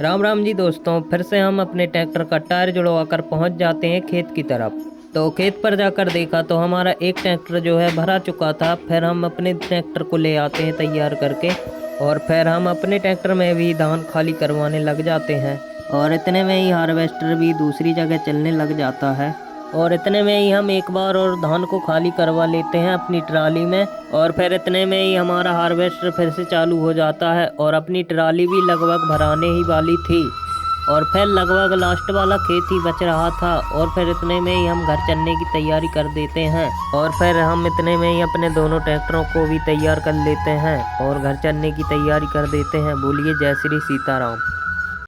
राम राम जी दोस्तों, फिर से हम अपने ट्रैक्टर का टायर जुड़वा कर पहुंच जाते हैं खेत की तरफ। तो खेत पर जाकर देखा तो हमारा एक ट्रैक्टर जो है भरा चुका था। फिर हम अपने ट्रैक्टर को ले आते हैं तैयार करके, और फिर हम अपने ट्रैक्टर में भी धान खाली करवाने लग जाते हैं। और इतने में ही हार्वेस्टर भी दूसरी जगह चलने लग जाता है। और इतने में ही हम एक बार और धान को खाली करवा लेते हैं अपनी ट्राली में। और फिर इतने में ही हमारा हार्वेस्टर फिर से चालू हो जाता है और अपनी ट्राली भी लगभग भराने ही वाली थी। और फिर लगभग लास्ट वाला खेत ही बच रहा था। और फिर इतने में ही हम घर चलने की तैयारी कर देते हैं। और फिर हम इतने में ही अपने दोनों ट्रैक्टरों को भी तैयार कर लेते हैं और घर चलने की तैयारी कर देते हैं। बोलिए जय श्री सीताराम।